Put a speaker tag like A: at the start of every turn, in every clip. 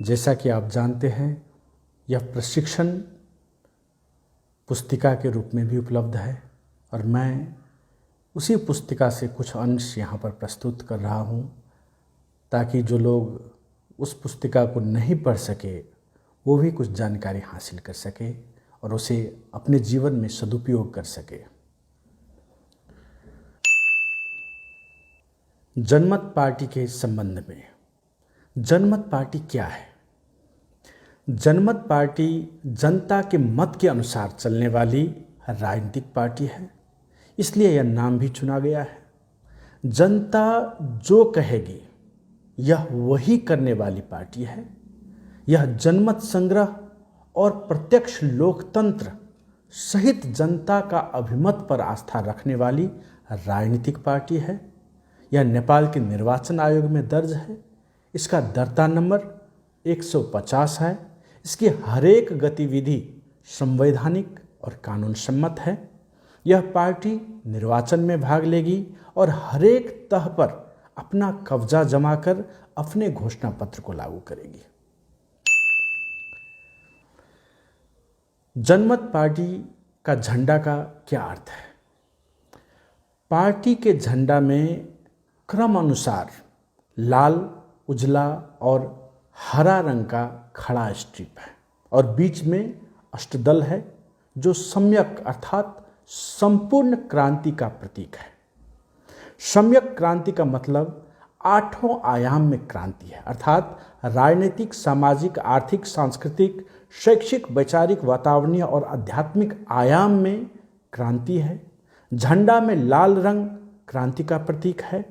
A: जैसा कि आप जानते हैं, यह प्रशिक्षण पुस्तिका के रूप में भी उपलब्ध है और मैं उसी पुस्तिका से कुछ अंश यहाँ पर प्रस्तुत कर रहा हूँ ताकि जो लोग उस पुस्तिका को नहीं पढ़ सके वो भी कुछ जानकारी हासिल कर सके और उसे अपने जीवन में सदुपयोग कर सके। जनमत पार्टी के संबंध में, जनमत पार्टी क्या है? जनमत पार्टी जनता के मत के अनुसार चलने वाली राजनीतिक पार्टी है, इसलिए यह नाम भी चुना गया है। जनता जो कहेगी यह वही करने वाली पार्टी है। यह जनमत संग्रह और प्रत्यक्ष लोकतंत्र सहित जनता का अभिमत पर आस्था रखने वाली राजनीतिक पार्टी है। यह नेपाल के निर्वाचन आयोग में दर्ज है। इसका दर्ता नंबर 150 है। इसकी हरेक गतिविधि संवैधानिक और कानून सम्मत है। यह पार्टी निर्वाचन में भाग लेगी और हरेक तह पर अपना कब्जा जमाकर अपने घोषणा पत्र को लागू करेगी। जनमत पार्टी का झंडा का क्या अर्थ है? पार्टी के झंडा में क्रम अनुसार लाल, उजला और हरा रंग का खड़ा स्ट्रिप है और बीच में अष्टदल है जो सम्यक अर्थात संपूर्ण क्रांति का प्रतीक है। सम्यक क्रांति का मतलब 8 आयाम में क्रांति है, अर्थात राजनीतिक, सामाजिक, आर्थिक, सांस्कृतिक, शैक्षिक, वैचारिक, वातावरणीय और आध्यात्मिक आयाम में क्रांति है। झंडा में लाल रंग क्रांति का प्रतीक है,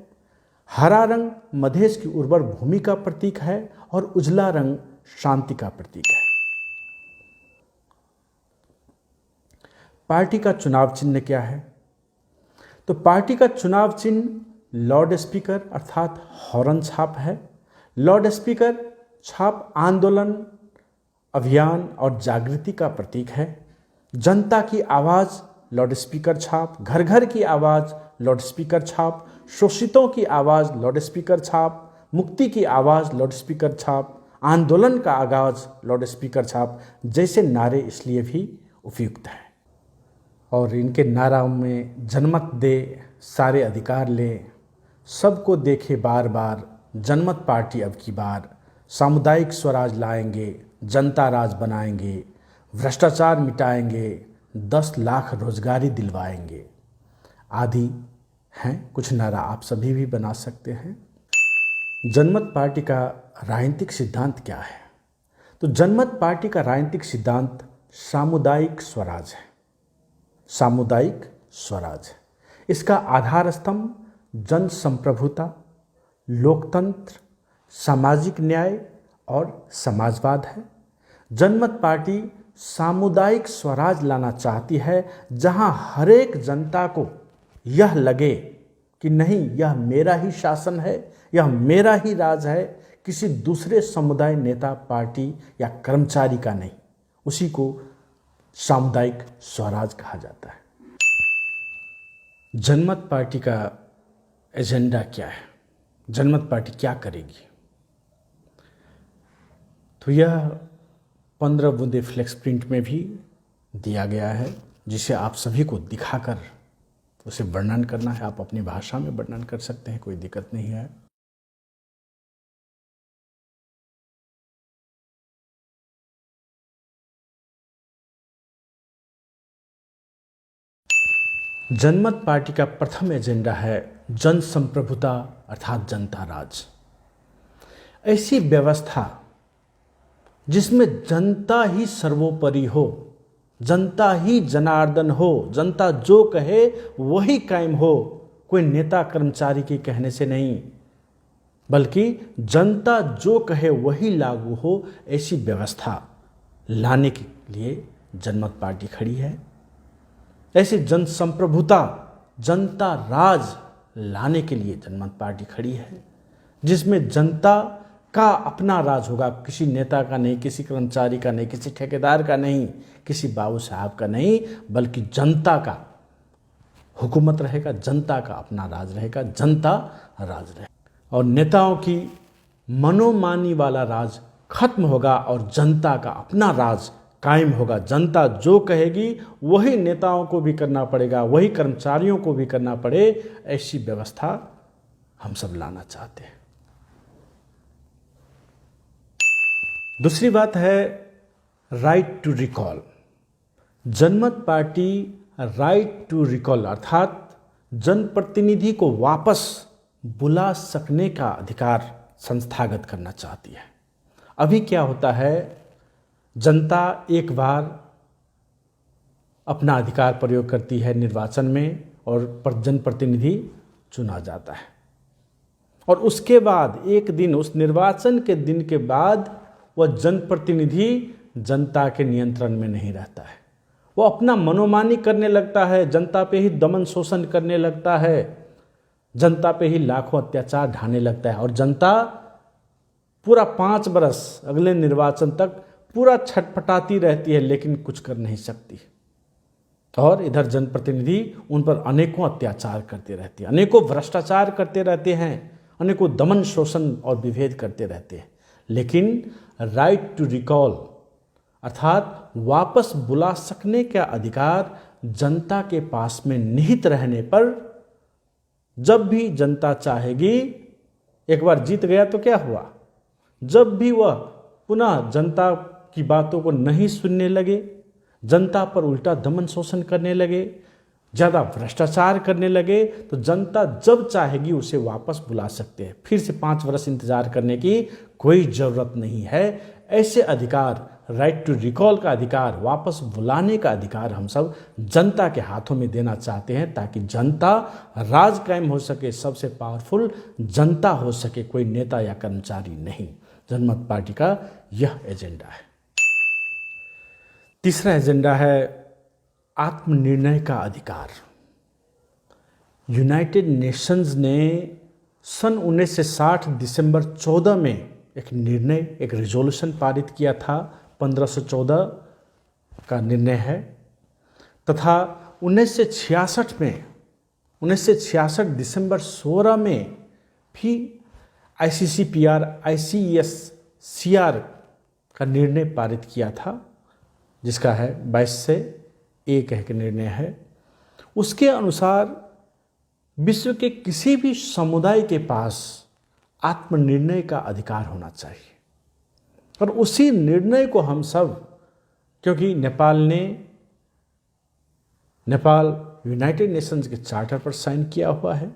A: हरा रंग मधेश की उर्वर भूमि का प्रतीक है और उजला रंग शांति का प्रतीक है। पार्टी का चुनाव चिन्ह क्या है? तो पार्टी का चुनाव चिन्ह लाउड स्पीकर अर्थात हॉर्न छाप है। लाउड स्पीकर छाप आंदोलन, अभियान और जागृति का प्रतीक है। जनता की आवाज़ लाउड स्पीकर छाप, घर घर की आवाज़ लाउड स्पीकर छाप, शोषितों की आवाज़ लाउड स्पीकर छाप, मुक्ति की आवाज़ लाउड स्पीकर छाप, आंदोलन का आगाज लाउड स्पीकर छाप जैसे नारे इसलिए भी उपयुक्त हैं। और इनके नारों में जनमत दे, सारे अधिकार ले, सबको देखे बार बार, जनमत पार्टी अब की बार, सामुदायिक स्वराज लाएंगे, जनता राज बनाएंगे, भ्रष्टाचार मिटाएंगे, 10 लाख रोजगारी दिलवाएंगे आदि हैं कुछ नारा आप सभी भी बना सकते हैं। जनमत पार्टी का राजनीतिक सिद्धांत क्या है? तो जनमत पार्टी का राजनीतिक सिद्धांत सामुदायिक स्वराज है। सामुदायिक स्वराज है। इसका आधार स्तंभ जन संप्रभुता, लोकतंत्र, सामाजिक न्याय और समाजवाद है। जनमत पार्टी सामुदायिक स्वराज लाना चाहती है जहां हरेक जनता को यह लगे कि नहीं, यह मेरा ही शासन है, यह मेरा ही राज है, किसी दूसरे समुदाय, नेता, पार्टी या कर्मचारी का नहीं। उसी को सामुदायिक स्वराज कहा जाता है। जनमत पार्टी का एजेंडा क्या है? जनमत पार्टी क्या करेगी? तो यह 15 बूंदे फ्लेक्स प्रिंट में भी दिया गया है जिसे आप सभी को दिखाकर उसे वर्णन करना है। आप अपनी भाषा में वर्णन कर सकते हैं, कोई दिक्कत नहीं है। जनमत पार्टी का प्रथम एजेंडा है जन संप्रभुता अर्थात जनता राज। ऐसी व्यवस्था जिसमें जनता ही सर्वोपरि हो, जनता ही जनार्दन हो, जनता जो कहे वही कायम हो, कोई नेता कर्मचारी के कहने से नहीं, बल्कि जनता जो कहे वही लागू हो, ऐसी व्यवस्था लाने के लिए जनमत पार्टी खड़ी है। ऐसी जन संप्रभुता, जनता राज लाने के लिए जनमत पार्टी खड़ी है, जिसमें जनता का अपना राज होगा, किसी नेता का नहीं, किसी कर्मचारी का नहीं, किसी ठेकेदार का नहीं, किसी बाबू साहब का नहीं, बल्कि जनता का हुकूमत रहेगा, जनता का अपना राज रहेगा, जनता राज रहेगा। और नेताओं की मनोमानी वाला राज खत्म होगा और जनता का अपना राज कायम होगा। जनता जो कहेगी वही नेताओं को भी करना पड़ेगा, वही कर्मचारियों को भी करना पड़े, ऐसी व्यवस्था हम सब लाना चाहते हैं। दूसरी बात है राइट टू रिकॉल। जनमत पार्टी राइट टू रिकॉल अर्थात जनप्रतिनिधि को वापस बुला सकने का अधिकार संस्थागत करना चाहती है। अभी क्या होता है, जनता एक बार अपना अधिकार प्रयोग करती है निर्वाचन में और जनप्रतिनिधि चुना जाता है, और उसके बाद एक दिन, उस निर्वाचन के दिन के बाद वह जनप्रतिनिधि जनता के नियंत्रण में नहीं रहता है। वो अपना मनोमानी करने लगता है, जनता पे ही दमन शोषण करने लगता है, जनता पे ही लाखों अत्याचार ढाने लगता है, और जनता पूरा 5 बरस अगले निर्वाचन तक पूरा छटपटाती रहती है लेकिन कुछ कर नहीं सकती। और इधर जनप्रतिनिधि उन पर अनेकों अत्याचार करते रहते हैं, अनेकों भ्रष्टाचार करते रहते हैं, अनेकों दमन शोषण और विभेद करते रहते हैं। लेकिन राइट टू रिकॉल अर्थात वापस बुला सकने का अधिकार जनता के पास में निहित रहने पर जब भी जनता चाहेगी, एक बार जीत गया तो क्या हुआ, जब भी वह पुनः जनता की बातों को नहीं सुनने लगे, जनता पर उल्टा दमन शोषण करने लगे, ज़्यादा भ्रष्टाचार करने लगे, तो जनता जब चाहेगी उसे वापस बुला सकते हैं। फिर से 5 वर्ष इंतजार करने की कोई ज़रूरत नहीं है। ऐसे अधिकार, राइट टू रिकॉल का अधिकार, वापस बुलाने का अधिकार हम सब जनता के हाथों में देना चाहते हैं, ताकि जनता राज कायम हो सके, सबसे पावरफुल जनता हो सके, कोई नेता या कर्मचारी नहीं। जनमत पार्टी का यह एजेंडा है। तीसरा एजेंडा है आत्मनिर्णय का अधिकार। यूनाइटेड नेशंस ने सन 1960 दिसंबर 14 में एक निर्णय, एक रिजोल्यूशन पारित किया था, 1514 का निर्णय है, तथा 1966 दिसंबर 16 में भी ICCPR ICSCR का निर्णय पारित किया था, जिसका है 22 से 1 के निर्णय है। उसके अनुसार विश्व के किसी भी समुदाय के पास आत्मनिर्णय का अधिकार होना चाहिए, और उसी निर्णय को हम सब, क्योंकि नेपाल यूनाइटेड नेशंस के चार्टर पर साइन किया हुआ है,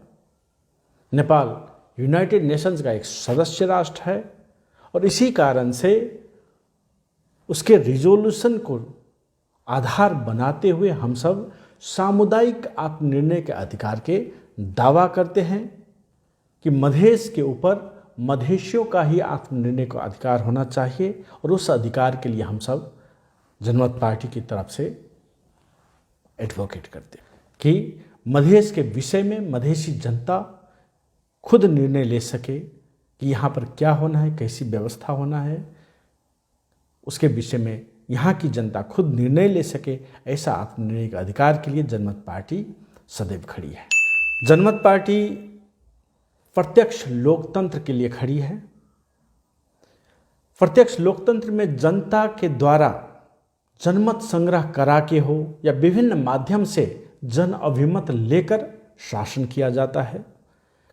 A: नेपाल यूनाइटेड नेशंस का एक सदस्य राष्ट्र है, और इसी कारण से उसके रिजोल्यूशन को आधार बनाते हुए हम सब सामुदायिक आत्मनिर्णय के अधिकार के दावा करते हैं कि मधेश के ऊपर मधेशियों का ही आत्मनिर्णय का अधिकार होना चाहिए, और उस अधिकार के लिए हम सब जनमत पार्टी की तरफ से एडवोकेट करते हैं कि मधेश के विषय में मधेशी जनता खुद निर्णय ले सके कि यहाँ पर क्या होना है, कैसी व्यवस्था होना है, उसके विषय में यहाँ की जनता खुद निर्णय ले सके। ऐसा आत्मनिर्णय के अधिकार के लिए जनमत पार्टी सदैव खड़ी है। जनमत पार्टी प्रत्यक्ष लोकतंत्र के लिए खड़ी है। प्रत्यक्ष लोकतंत्र में जनता के द्वारा जनमत संग्रह करा के हो या विभिन्न माध्यम से जन अभिमत लेकर शासन किया जाता है।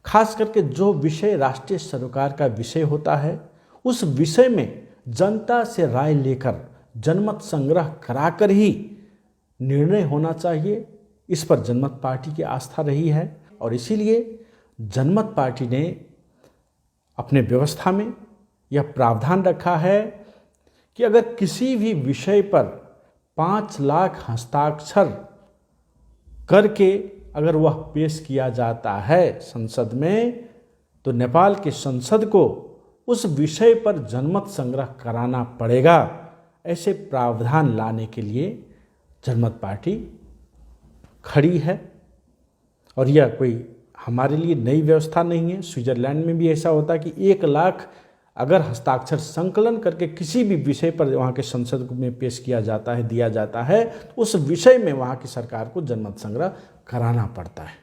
A: खास करके जो विषय राष्ट्रीय सरोकार का विषय होता है, उस विषय में जनता से राय लेकर जनमत संग्रह कराकर ही निर्णय होना चाहिए। इस पर जनमत पार्टी की आस्था रही है, और इसीलिए जनमत पार्टी ने अपने व्यवस्था में यह प्रावधान रखा है कि अगर किसी भी विषय पर 5 लाख हस्ताक्षर करके अगर वह पेश किया जाता है संसद में, तो नेपाल के संसद को उस विषय पर जनमत संग्रह कराना पड़ेगा। ऐसे प्रावधान लाने के लिए जनमत पार्टी खड़ी है, और यह कोई हमारे लिए नई व्यवस्था नहीं है। स्विट्जरलैंड में भी ऐसा होता है कि 1 लाख अगर हस्ताक्षर संकलन करके किसी भी विषय पर वहाँ के संसद में पेश किया जाता है, दिया जाता है, तो उस विषय में वहाँ की सरकार को जनमत संग्रह कराना पड़ता है।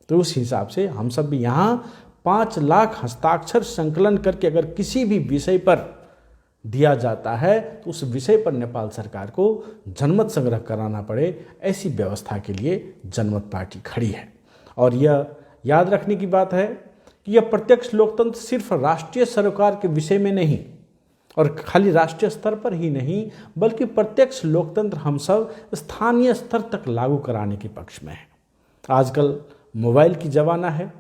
A: तो उस हिसाब से हम सब भी यहाँ 5 लाख हस्ताक्षर संकलन करके अगर किसी भी विषय पर दिया जाता है तो उस विषय पर नेपाल सरकार को जनमत संग्रह कराना पड़े, ऐसी व्यवस्था के लिए जनमत पार्टी खड़ी है। और यह याद रखने की बात है कि यह प्रत्यक्ष लोकतंत्र सिर्फ राष्ट्रीय सरकार के विषय में नहीं और खाली राष्ट्रीय स्तर पर ही नहीं, बल्कि प्रत्यक्ष लोकतंत्र हम सब स्थानीय स्तर तक लागू कराने के पक्ष में है। आजकल मोबाइल की ज़माना है,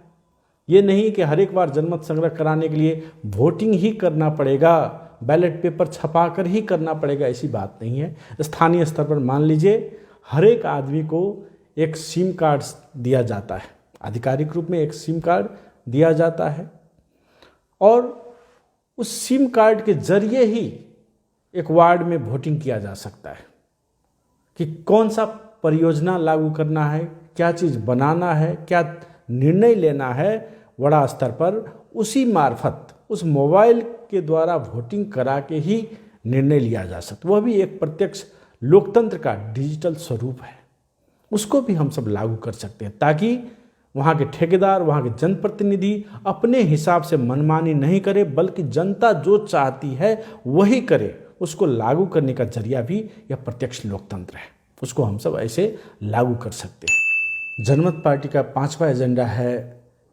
A: ये नहीं कि हर एक बार जनमत संग्रह कराने के लिए वोटिंग ही करना पड़ेगा, बैलेट पेपर छपा कर ही करना पड़ेगा, ऐसी बात नहीं है। स्थानीय स्तर पर मान लीजिए हर एक आदमी को एक सिम कार्ड दिया जाता है, आधिकारिक रूप में एक सिम कार्ड दिया जाता है और उस सिम कार्ड के जरिए ही एक वार्ड में वोटिंग किया जा सकता है कि कौन सा परियोजना लागू करना है, क्या चीज़ बनाना है, क्या निर्णय लेना है बड़ा स्तर पर। उसी मार्फत उस मोबाइल के द्वारा वोटिंग करा के ही निर्णय लिया जा सकता, वह भी एक प्रत्यक्ष लोकतंत्र का डिजिटल स्वरूप है। उसको भी हम सब लागू कर सकते हैं ताकि वहाँ के ठेकेदार, वहाँ के जनप्रतिनिधि अपने हिसाब से मनमानी नहीं करे, बल्कि जनता जो चाहती है वही करे। उसको लागू करने का जरिया भी यह प्रत्यक्ष लोकतंत्र है, उसको हम सब ऐसे लागू कर सकते हैं। जनमत पार्टी का 5वां एजेंडा है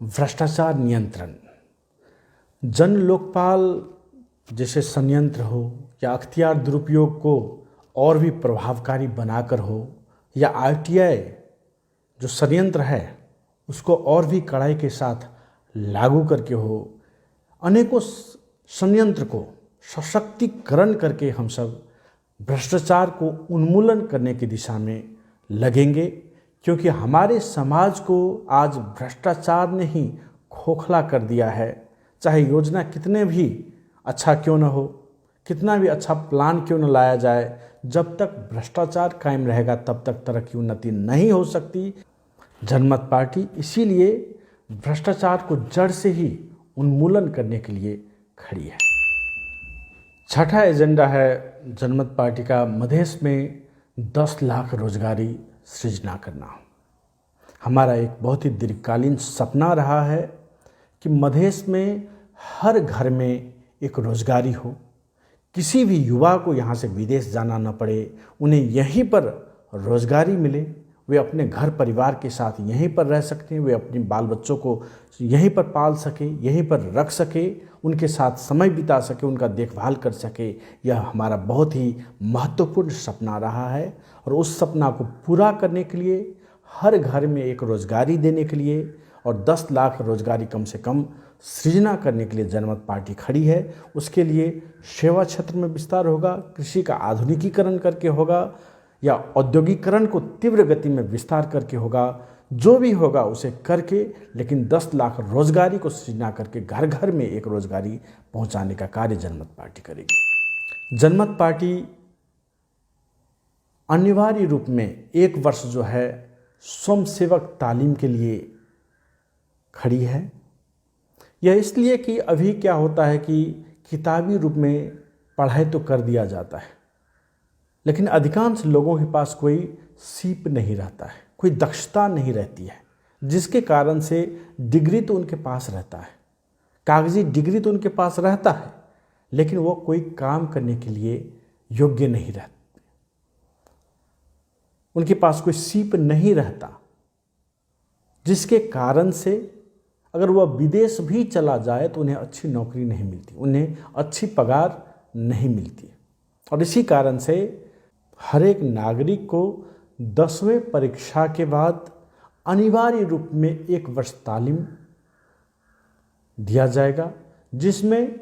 A: भ्रष्टाचार नियंत्रण। जन लोकपाल जैसे संयंत्र हो या अख्तियार दुरुपयोग को और भी प्रभावकारी बनाकर हो या आरटीआई जो संयंत्र है उसको और भी कड़ाई के साथ लागू करके हो, अनेकों संयंत्र को सशक्तिकरण करके हम सब भ्रष्टाचार को उन्मूलन करने की दिशा में लगेंगे, क्योंकि हमारे समाज को आज भ्रष्टाचार ने ही खोखला कर दिया है। चाहे योजना कितने भी अच्छा क्यों न हो, कितना भी अच्छा प्लान क्यों न लाया जाए, जब तक भ्रष्टाचार कायम रहेगा तब तक तरक्की उन्नति नहीं हो सकती। जनमत पार्टी इसीलिए भ्रष्टाचार को जड़ से ही उन्मूलन करने के लिए खड़ी है। 6ठा एजेंडा है जनमत पार्टी का मधेश में 10 लाख रोजगारी सृजना करना। हमारा एक बहुत ही दीर्घकालीन सपना रहा है कि मधेश में हर घर में एक रोजगारी हो, किसी भी युवा को यहाँ से विदेश जाना न पड़े, उन्हें यहीं पर रोजगारी मिले, वे अपने घर परिवार के साथ यहीं पर रह सकते हैं, वे अपने बाल बच्चों को यहीं पर पाल सके, यहीं पर रख सके, उनके साथ समय बिता सके, उनका देखभाल कर सके। यह हमारा बहुत ही महत्वपूर्ण सपना रहा है और उस सपना को पूरा करने के लिए, हर घर में एक रोजगारी देने के लिए और 10 लाख रोजगारी कम से कम सृजना करने के लिए जनमत पार्टी खड़ी है। उसके लिए सेवा क्षेत्र में विस्तार होगा, कृषि का आधुनिकीकरण करके होगा या औद्योगिकरण को तीव्र गति में विस्तार करके होगा, जो भी होगा उसे करके, लेकिन 10 लाख रोजगारी को सृजना करके घर घर में एक रोजगारी पहुंचाने का कार्य जनमत पार्टी करेगी। जनमत पार्टी अनिवार्य रूप में 1 वर्ष जो है स्वयंसेवक तालीम के लिए खड़ी है। यह इसलिए कि अभी क्या होता है कि किताबी रूप में पढ़ाई तो कर दिया जाता है, लेकिन अधिकांश लोगों के पास कोई सीप नहीं रहता है, कोई दक्षता नहीं रहती है, जिसके कारण से डिग्री तो उनके पास रहता है, कागजी डिग्री तो उनके पास रहता है, लेकिन वो कोई काम करने के लिए योग्य नहीं रहते, उनके पास कोई सीप नहीं रहता, जिसके कारण से अगर वह विदेश भी चला जाए तो उन्हें अच्छी नौकरी नहीं मिलती, उन्हें अच्छी पगार नहीं मिलती। और इसी कारण से हर एक नागरिक को 10वीं परीक्षा के बाद अनिवार्य रूप में 1 वर्ष तालीम दिया जाएगा, जिसमें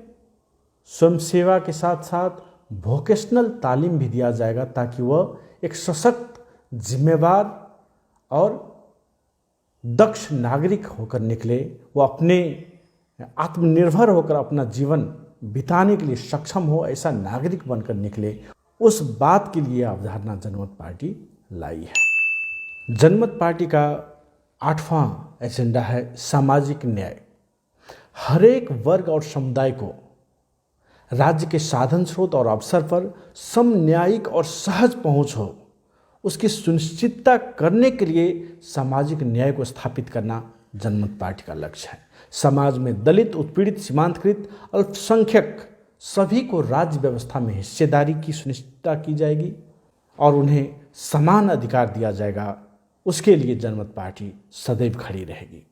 A: स्वयंसेवा के साथ साथ वोकेशनल तालीम भी दिया जाएगा, ताकि वह एक सशक्त, जिम्मेवार और दक्ष नागरिक होकर निकले, वो अपने आत्मनिर्भर होकर अपना जीवन बिताने के लिए सक्षम हो, ऐसा नागरिक बनकर निकले। उस बात के लिए अवधारणा जनमत पार्टी लाई है। जनमत पार्टी का 8वां एजेंडा है सामाजिक न्याय। हर एक वर्ग और समुदाय को राज्य के साधन स्रोत और अवसर पर समन्यायिक और सहज पहुंच हो, उसकी सुनिश्चितता करने के लिए सामाजिक न्याय को स्थापित करना जनमत पार्टी का लक्ष्य है। समाज में दलित, उत्पीड़ित, सीमांतकृत, अल्पसंख्यक सभी को राज्य व्यवस्था में हिस्सेदारी की सुनिश्चितता की जाएगी और उन्हें समान अधिकार दिया जाएगा। उसके लिए जनमत पार्टी सदैव खड़ी रहेगी।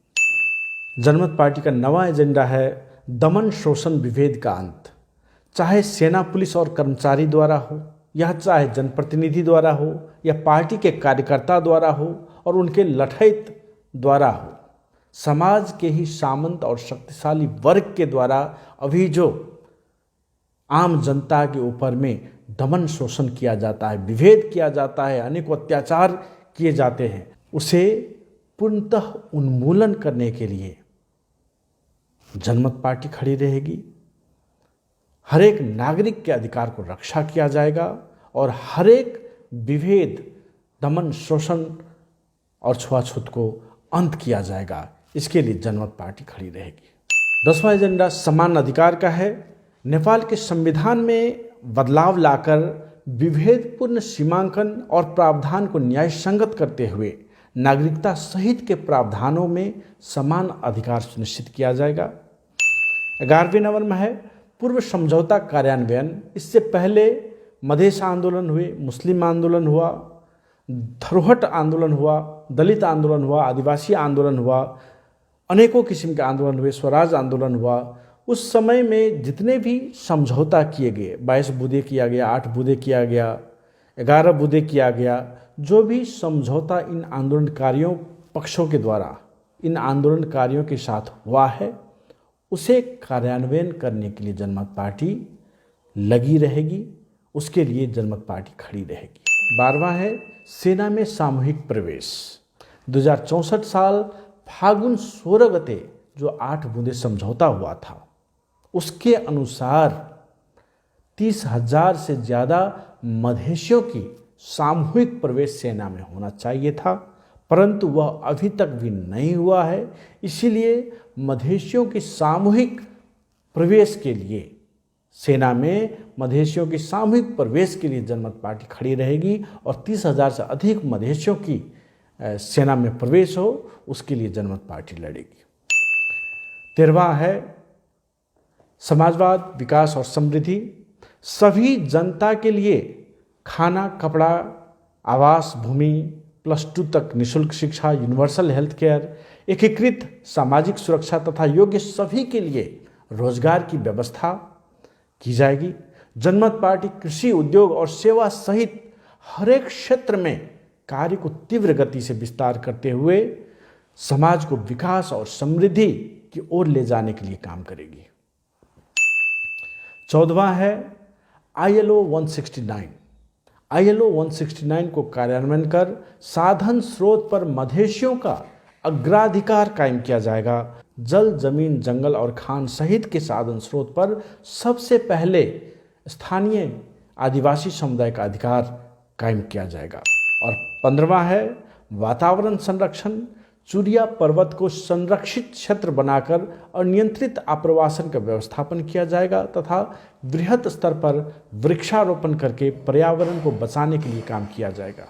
A: जनमत पार्टी का नवा एजेंडा है दमन शोषण विभेद का अंत। चाहे सेना पुलिस और कर्मचारी द्वारा हो, या चाहे जनप्रतिनिधि द्वारा हो, या पार्टी के कार्यकर्ता द्वारा हो और उनके लठैत द्वारा हो, समाज के ही सामंत और शक्तिशाली वर्ग के द्वारा अभी जो आम जनता के ऊपर में दमन शोषण किया जाता है, विभेद किया जाता है, अनेकों अत्याचार किए जाते हैं, उसे पूर्णतः उन्मूलन करने के लिए जनमत पार्टी खड़ी रहेगी। हर एक नागरिक के अधिकार को रक्षा किया जाएगा और हर एक विभेद, दमन, शोषण और छुआछूत को अंत किया जाएगा। इसके लिए जनमत पार्टी खड़ी रहेगी। 10वां एजेंडा समान अधिकार का है। नेपाल के संविधान में बदलाव लाकर विभेदपूर्ण सीमांकन और प्रावधान को न्याय संगत करते हुए नागरिकता सहित के प्रावधानों में समान अधिकार सुनिश्चित किया जाएगा। 11वें नंबर में है पूर्व समझौता कार्यान्वयन। इससे पहले मधेश आंदोलन हुए, मुस्लिम आंदोलन हुआ, धरोहट आंदोलन हुआ, दलित आंदोलन हुआ, आदिवासी आंदोलन हुआ, अनेकों किस्म के आंदोलन हुए, स्वराज आंदोलन हुआ। उस समय में जितने भी समझौता किए गए, 22 बूँदें किया गया, 8 बूँदें किया गया, 11 बूँदें किया गया, जो भी समझौता इन आंदोलनकारियों पक्षों के द्वारा इन आंदोलनकारियों के साथ हुआ है, उसे कार्यान्वयन करने के लिए जनमत पार्टी लगी रहेगी। उसके लिए जनमत पार्टी खड़ी रहेगी। 12वां है सेना में सामूहिक प्रवेश। 2064 साल फागुन 16 गते जो 8 बूँदें समझौता हुआ था, उसके अनुसार 30,000 से ज़्यादा मधेशियों की सामूहिक प्रवेश सेना में होना चाहिए था, परंतु वह अभी तक भी नहीं हुआ है। इसीलिए मधेशियों की सामूहिक प्रवेश के लिए, सेना में मधेशियों की सामूहिक प्रवेश के लिए जनमत पार्टी खड़ी रहेगी और 30,000 से अधिक मधेशियों की सेना में प्रवेश हो, उसके लिए जनमत पार्टी लड़ेगी। 13वां है समाजवाद, विकास और समृद्धि। सभी जनता के लिए खाना, कपड़ा, आवास, भूमि, +2 तक निःशुल्क शिक्षा, यूनिवर्सल हेल्थ केयर, एकीकृत सामाजिक सुरक्षा तथा योग्य सभी के लिए रोजगार की व्यवस्था की जाएगी। जनमत पार्टी कृषि, उद्योग और सेवा सहित हर एक क्षेत्र में कार्य को तीव्र गति से विस्तार करते हुए समाज को विकास और समृद्धि की ओर ले जाने के लिए काम करेगी। 14वां है ILO 169। ILO 169 को कार्यान्वयन कर साधन स्रोत पर मधेशियों का अग्राधिकार कायम किया जाएगा। जल, जमीन, जंगल और खान सहित के साधन स्रोत पर सबसे पहले स्थानीय आदिवासी समुदाय का अधिकार कायम किया जाएगा। और 15वां है वातावरण संरक्षण। चूरिया पर्वत को संरक्षित क्षेत्र बनाकर और नियंत्रित आप्रवासन का व्यवस्थापन किया जाएगा तथा बृहत स्तर पर वृक्षारोपण करके पर्यावरण को बचाने के लिए काम किया जाएगा।